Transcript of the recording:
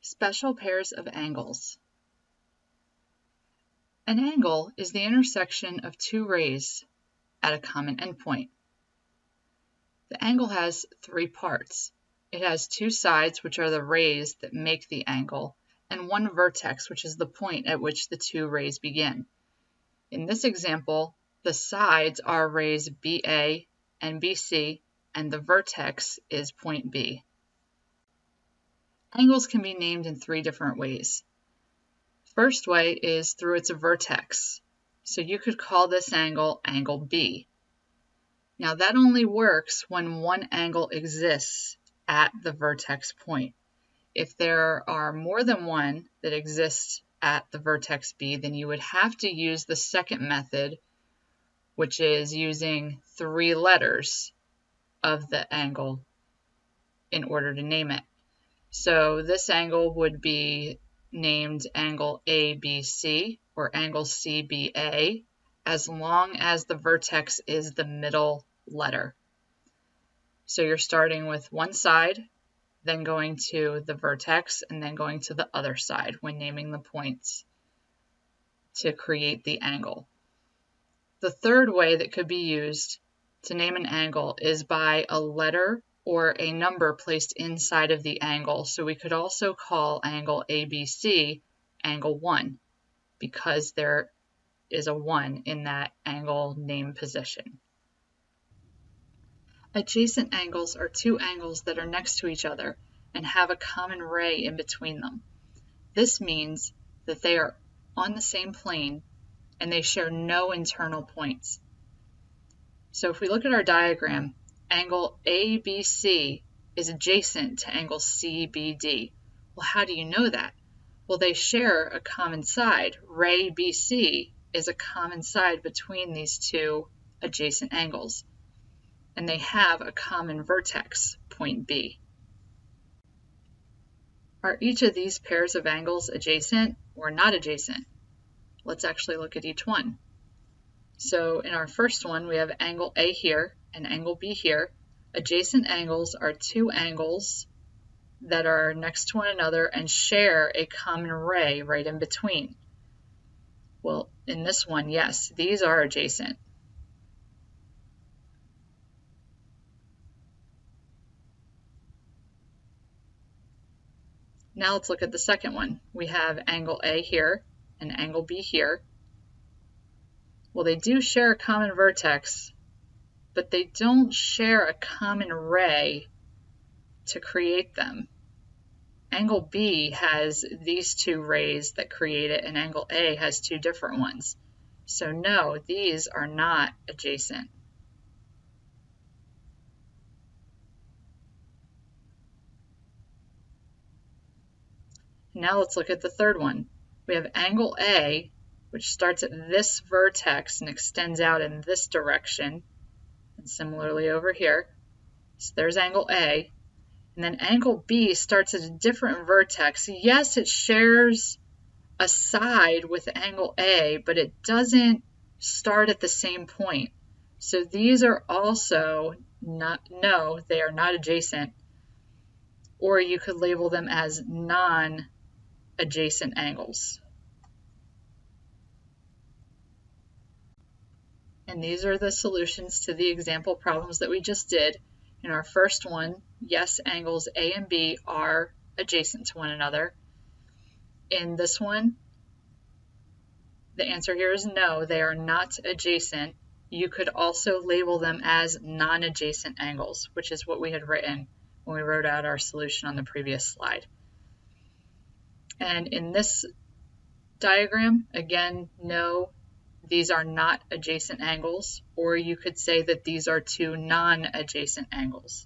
Special pairs of angles. An angle is the intersection of two rays at a common endpoint. The angle has three parts. It has two sides, which are the rays that make the angle, and one vertex, which is the point at which the two rays begin. In this example, the sides are rays BA and BC, and the vertex is point B. Angles can be named in three different ways. First way is through its vertex. So you could call this angle angle B. Now that only works when one angle exists at the vertex point. If there are more than one that exists at the vertex B, then you would have to use the second method, which is using three letters of the angle in order to name it. So this angle would be named angle ABC or angle CBA, as long as the vertex is the middle letter. So you're starting with one side, then going to the vertex, and then going to the other side when naming the points to create the angle. The third way that could be used to name an angle is by a letter or a number placed inside of the angle. So we could also call angle ABC angle 1 because there is a 1 in that angle name position. Adjacent angles are two angles that are next to each other and have a common ray in between them. This means that they are on the same plane and they share no internal points. So if we look at our diagram, angle ABC is adjacent to angle CBD. Well, how do you know that? Well, they share a common side. Ray BC is a common side between these two adjacent angles, and they have a common vertex, point B. Are each of these pairs of angles adjacent or not adjacent? Let's actually look at each one. So in our first one, we have angle A here and angle B here. Adjacent angles are two angles that are next to one another and share a common ray right in between. Well, in this one, yes, these are adjacent. Now let's look at the second one. We have angle A here and angle B here. Well, they do share a common vertex, but they don't share a common ray to create them. Angle B has these two rays that create it, and angle A has two different ones. So no, these are not adjacent. Now let's look at the third one. We have angle A, which starts at this vertex and extends out in this direction, and similarly over here. So there's angle A. And then angle B starts at a different vertex. Yes, it shares a side with angle A, but it doesn't start at the same point. So these are also no, they are not adjacent. Or you could label them as non-adjacent angles. And these are the solutions to the example problems that we just did. In our first one, yes, angles A and B are adjacent to one another. In this one, the answer here is no, they are not adjacent. You could also label them as non-adjacent angles, which is what we had written when we wrote out our solution on the previous slide. And in this diagram, again, no, these are not adjacent angles, or you could say that these are two non-adjacent angles.